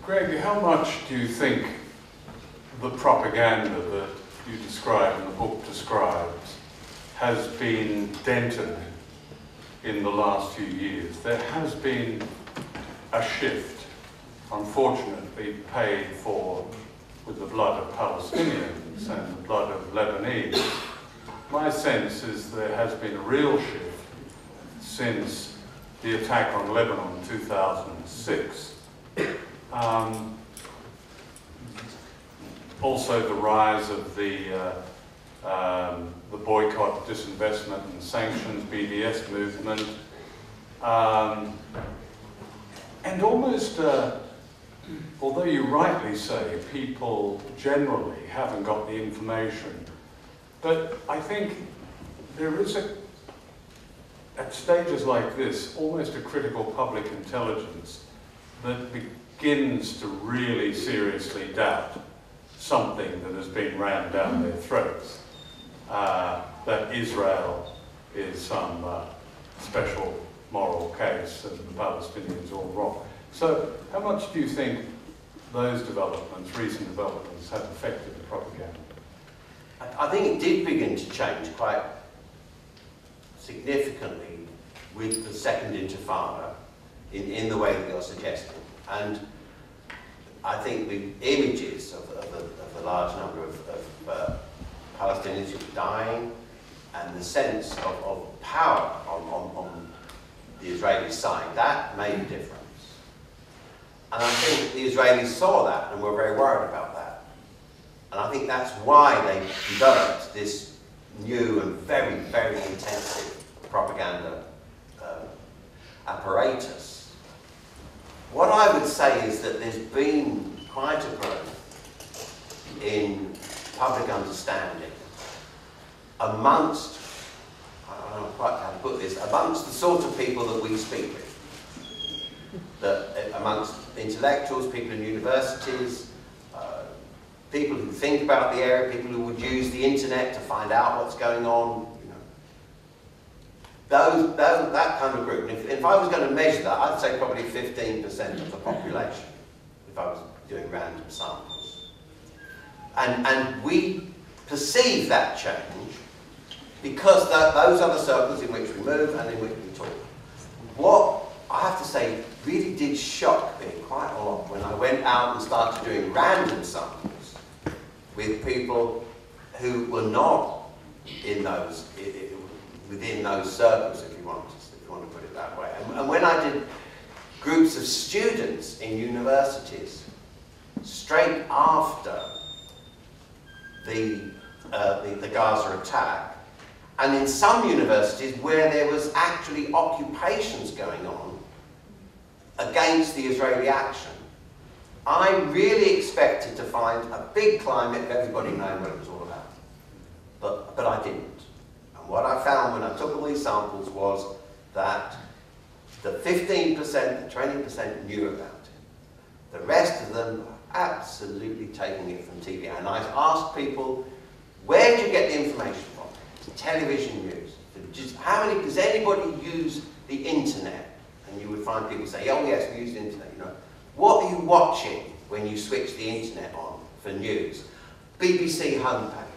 Greg, how much do you think the propaganda that you describe and the book describes has been dented in the last few years? There has been a shift, unfortunately paid for with the blood of Palestinians and the blood of Lebanese. My sense is there has been a real shift since the attack on Lebanon in 2006. Also the rise of the boycott, disinvestment and sanctions, BDS movement, and almost, although you rightly say people generally haven't got the information, but I think there is at stages like this, almost a critical public intelligence that begins to really seriously doubt something that has been rammed down their throats, that Israel is some special moral case and the Palestinians are all wrong. So how much do you think those developments, recent developments, have affected the propaganda? I think it did begin to change quite significantly with the Second Intifada in the way that you're suggesting. And I think the images of the large number of Palestinians who were dying and the sense of power on the Israeli side, that made a difference. And I think the Israelis saw that and were very worried about that. And I think that's why they developed this new and very, very intensive propaganda apparatus. What I would say is that there's been quite a growth in public understanding amongst, I don't know quite how to put this, amongst the sort of people that we speak with. That amongst intellectuals, people in universities, people who think about the area, people who would use the internet to find out what's going on, you know. That kind of group. And if I was going to measure that, I'd say probably 15% of the population, if I was doing random samples. And we perceive that change because those are the circles in which we move and in which we talk. What I have to say really did shock me quite a lot when I went out and started doing random samples with people who were not in those, within those circles, if you want to put it that way. And when I did groups of students in universities straight after the Gaza attack, and in some universities where there was actually occupations going on against the Israeli action, I really expected to find a big climate of everybody knowing what it was all about. But I didn't. And what I found when I took all these samples was that the 15%, the 20% knew about it. The rest of them were absolutely taking it from TV. And I asked people, where did you get the information from? Television news. Does anybody use the internet? And you would find people say, oh yes, we use the internet, you know. What are you watching when you switch the internet on for news? BBC homepage.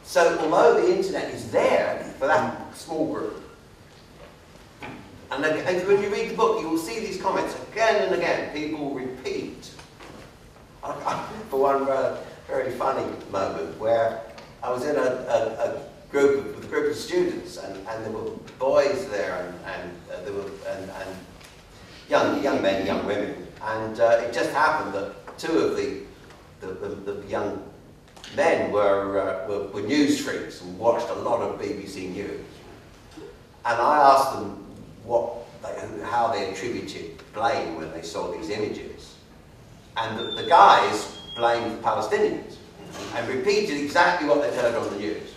So although the internet is there for that small group, and when you read the book, you will see these comments again and again. People repeat. For one very funny moment where I was in a group with a group of students, and there were boys there, and there were young men, young women, and it just happened that two of the young men were news freaks and watched a lot of BBC News. And I asked them how they attributed blame when they saw these images. And the guys blamed the Palestinians and repeated exactly what they'd heard on the news.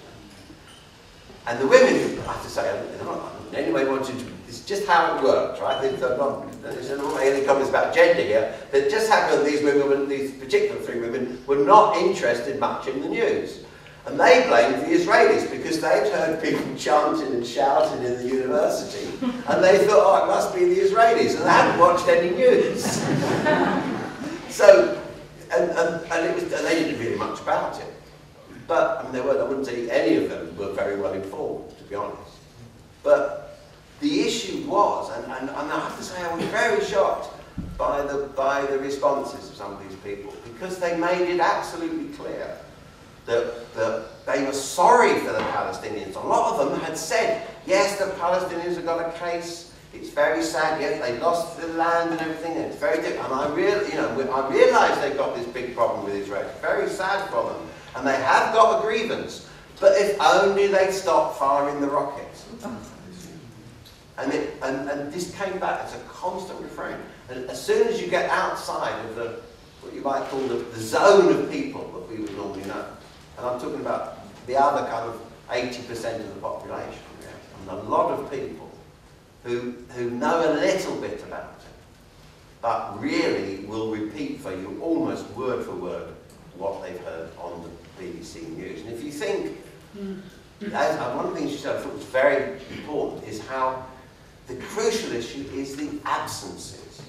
And the women, I have to say, I don't in any way wanted to, it's just how it worked, right? There's not any comments about gender here. That just happened these women, these particular three women, were not interested much in the news. And they blamed the Israelis because they'd heard people chanting and shouting in the university, and they thought, oh, it must be the Israelis, and they hadn't watched any news. So, and they didn't really much about it. But, I mean, I wouldn't say any of them were very well informed, to be honest. But the issue was, and I have to say I was very shocked by the responses of some of these people, because they made it absolutely clear that they were sorry for the Palestinians. A lot of them had said, yes, the Palestinians have got a case, it's very sad, yes, they lost the land and everything, and it's very difficult. And I realise they've got this big problem with Israel. It's very sad for them. And they have got a grievance. But if only they'd stop firing the rockets. And this came back as a constant refrain. And as soon as you get outside of what you might call the zone of people that we would normally know, and I'm talking about the other kind of 80% of the population, yeah? And a lot of people who know a little bit about it, but really will repeat for you almost word for word what they've heard on the BBC News. And if you think, one of the things you said I thought was very important is how the crucial issue is the absences.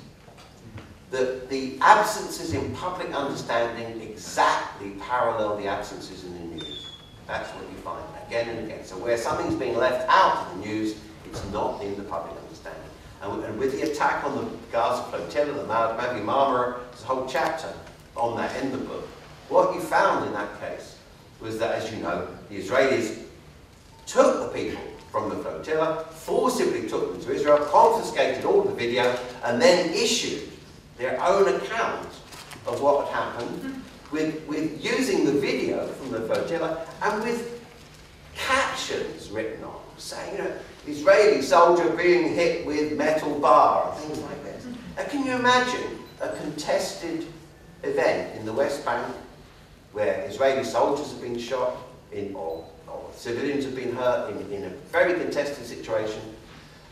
The absences in public understanding exactly parallel the absences in the news. That's what you find again and again. So where something's being left out of the news, it's not in the public understanding. And with the attack on the Gaza flotilla, the Mavi Marmara, there's a whole chapter on that in the book. What you found in that case was that, as you know, the Israelis took the people from the flotilla, forcibly took them to Israel, confiscated all the video, and then issued their own account of what had happened, with using the video from the flotilla and with captions written on, saying, you know, Israeli soldier being hit with metal bar, and things like this. Now, can you imagine a contested event in the West Bank where Israeli soldiers have been shot or civilians have been hurt in a very contested situation,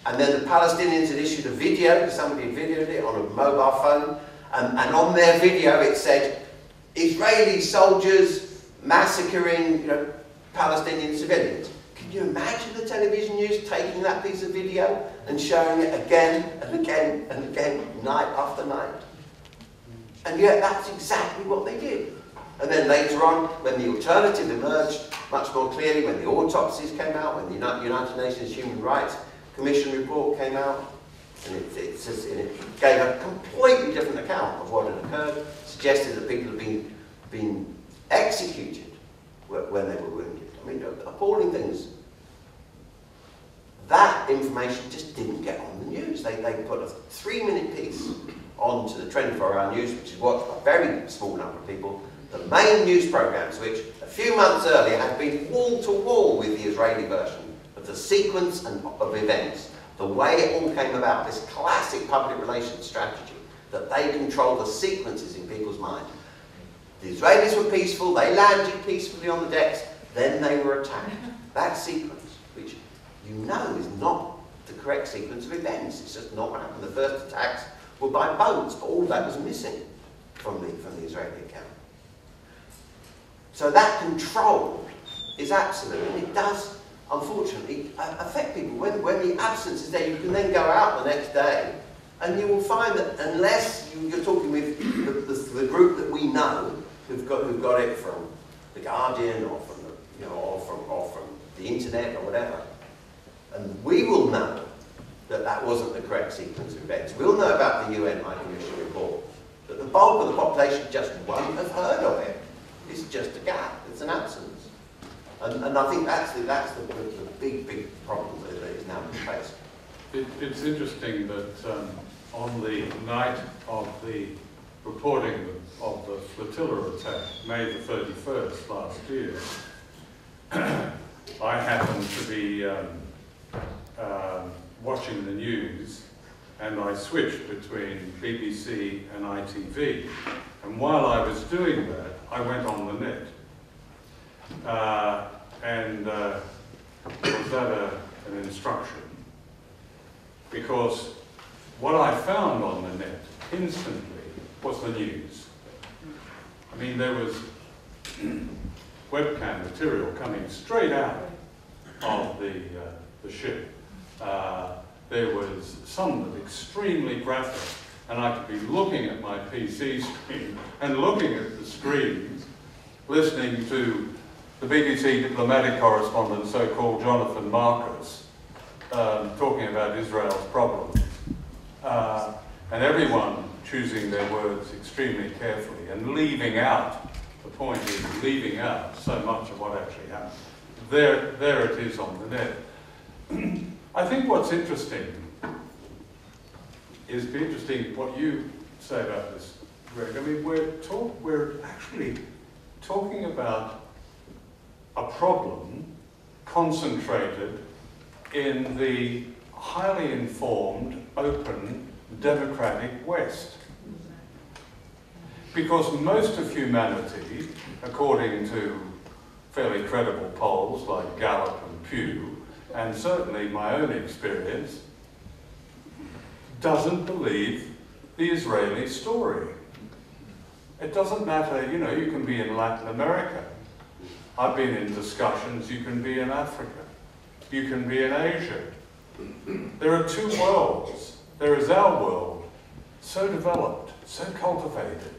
and then the Palestinians had issued a video, somebody had videoed it on a mobile phone, and on their video it said, Israeli soldiers massacring, you know, Palestinian civilians. Can you imagine the television news taking that piece of video and showing it again and again and again, night after night? And yet that's exactly what they did. And then later on, when the alternative emerged much more clearly, when the autopsies came out, when the United Nations Human Rights Commission report came out, and it gave a completely different account of what had occurred, suggested that people had been executed when they were wounded. I mean, appalling things. That information just didn't get on the news. They put a 3-minute piece onto the 24-hour news, which is watched by a very small number of people. The main news programmes, which a few months earlier had been wall-to-wall with the Israeli version of the sequence of events, the way it all came about, this classic public relations strategy, that they control the sequences in people's minds. The Israelis were peaceful, they landed peacefully on the decks, then they were attacked. That sequence, which you know is not the correct sequence of events, it's just not what happened. The first attacks were by boats, but all of that was missing from the Israeli account. So that control is absolute, and it does, unfortunately, affect people. When the absence is there, you can then go out the next day, and you will find that unless you're talking with the group that we know, who've got it from The Guardian or from from the internet or whatever, and we will know that wasn't the correct sequence of events. We'll know about the UN High Commission report, but the bulk of the population just won't have heard of it. It's just a gap. It's an absence, and I think that's the big problem that is now faced. It's interesting that on the night of the reporting of the flotilla attack, May the 31st last year, I happened to be watching the news, and I switched between BBC and ITV. And while I was doing that, I went on the net. Was that an instruction? Because what I found on the net instantly was the news. I mean, there was webcam material coming straight out of the ship. There was some that were extremely graphic, and I could be looking at my PC screen and looking at the screens, listening to the BBC diplomatic correspondent, so-called Jonathan Marcus, talking about Israel's problems, and everyone choosing their words extremely carefully and leaving out, the point is leaving out so much of what actually happened. There it is on the net. I think what's interesting is what you say about this, Greg. I mean, we're actually talking about a problem concentrated in the highly informed, open, democratic West. Because most of humanity, according to fairly credible polls like Gallup and Pew, and certainly my own experience, doesn't believe the Israeli story. It doesn't matter, you know, you can be in Latin America. I've been in discussions, you can be in Africa. You can be in Asia. There are two worlds. There is our world, so developed, so cultivated,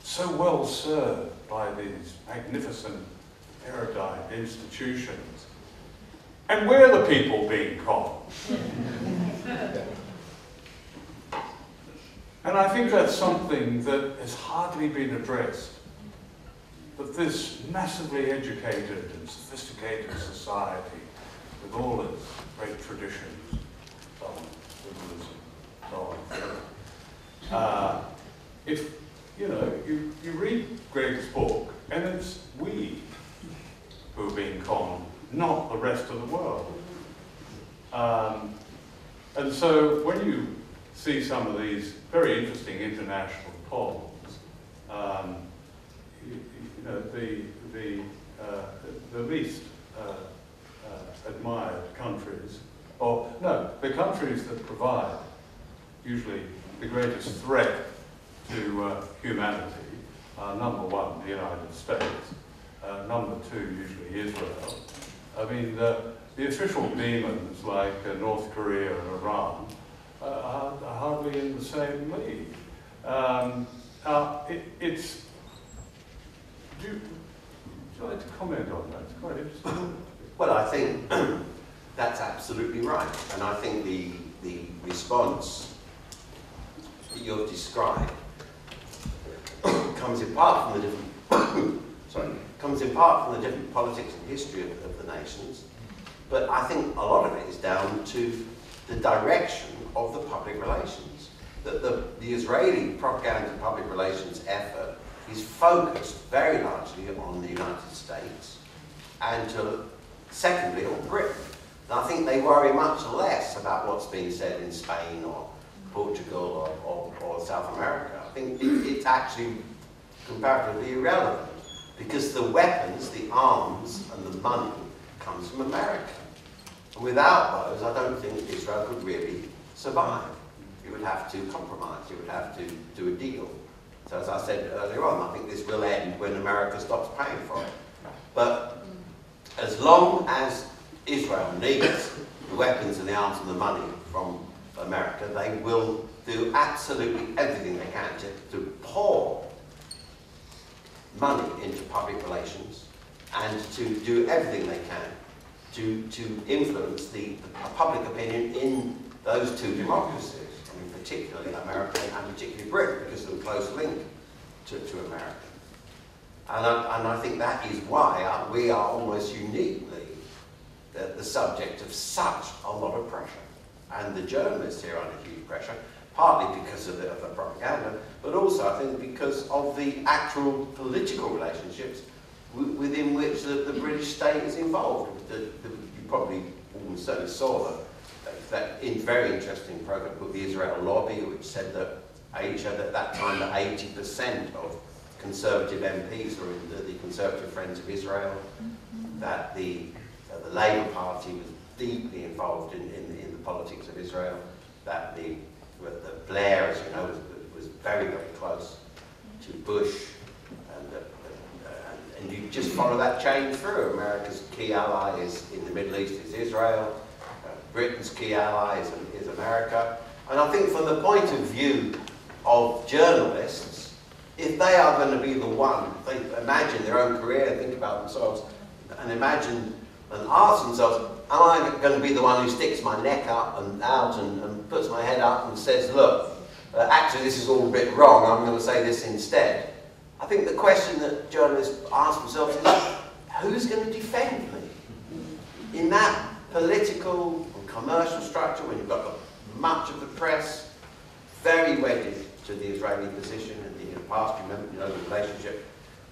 so well served by these magnificent, erudite institutions. And we're the people being conned. And I think that's something that has hardly been addressed. That this massively educated and sophisticated society, with all its great traditions, so on, liberalism, so on, if, you know, you read Greg's book, and it's we who are being conned, not the rest of the world. And so when you see some of these very interesting international polls, you know, the least admired countries, or no, the countries that provide usually the greatest threat to humanity are number one, the United States, number two, usually Israel. I mean, the official demons like North Korea and Iran are hardly in the same league. Would you like to comment on that? It's quite interesting. Well, I think that's absolutely right, and I think the response that you've described comes in part from the different politics and history of the nations, but I think a lot of it is down to the direction of the public relations. That the Israeli propaganda public relations effort is focused very largely on the United States and secondly on Britain. And I think they worry much less about what's being said in Spain or Portugal or South America. I think it's actually comparatively irrelevant because the weapons, the arms and the money comes from America. And without those, I don't think Israel could really survive. You would have to compromise, you would have to do a deal. So as I said earlier on, I think this will end when America stops paying for it. But as long as Israel needs the weapons and the arms and the money from America, they will do absolutely everything they can to pour money into public relations and to do everything they can to influence the public opinion in those two democracies. I mean, particularly America and particularly Britain, because of the close link to America. And I think that is why we are almost uniquely the subject of such a lot of pressure. And the journalists here are under huge pressure, partly because of the propaganda, but also I think because of the actual political relationships within which the British state is involved. You probably almost certainly saw that very interesting program called the Israel Lobby, which said that at that time that 80% of Conservative MPs were in the Conservative Friends of Israel, that the Labour Party was deeply involved in the politics of Israel, that the Blair, as you know, was very, very close to Bush, and And you just follow that chain through. America's key ally is in the Middle East is Israel. Britain's key ally is America. And I think from the point of view of journalists, if they are going to be the one, if they imagine their own career, think about themselves, and imagine and ask themselves, am I going to be the one who sticks my neck up and out and puts my head up and says, look, actually this is all a bit wrong, I'm going to say this instead. I think the question that journalists ask themselves is, who's going to defend me? In that political and commercial structure, when you've got much of the press very wedded to the Israeli position, and in the past, you know the relationship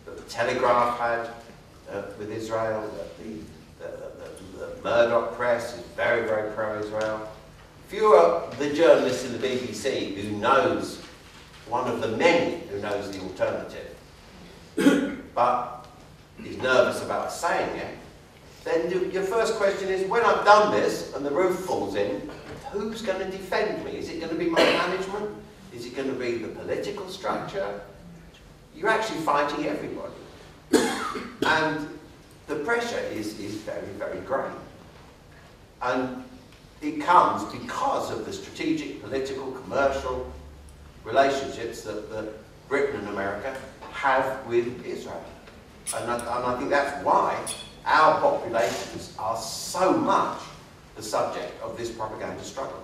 that the Telegraph had with Israel, that the Murdoch press is very, very pro-Israel. If you are the journalist in the BBC who knows, one of the many who knows the alternative, but is nervous about saying it, then your first question is, when I've done this and the roof falls in, who's going to defend me? Is it going to be my management? Is it going to be the political structure? You're actually fighting everybody. And the pressure is very, very great. And it comes because of the strategic, political, commercial relationships that Britain and America have with Israel. And I think that's why our populations are so much the subject of this propaganda struggle.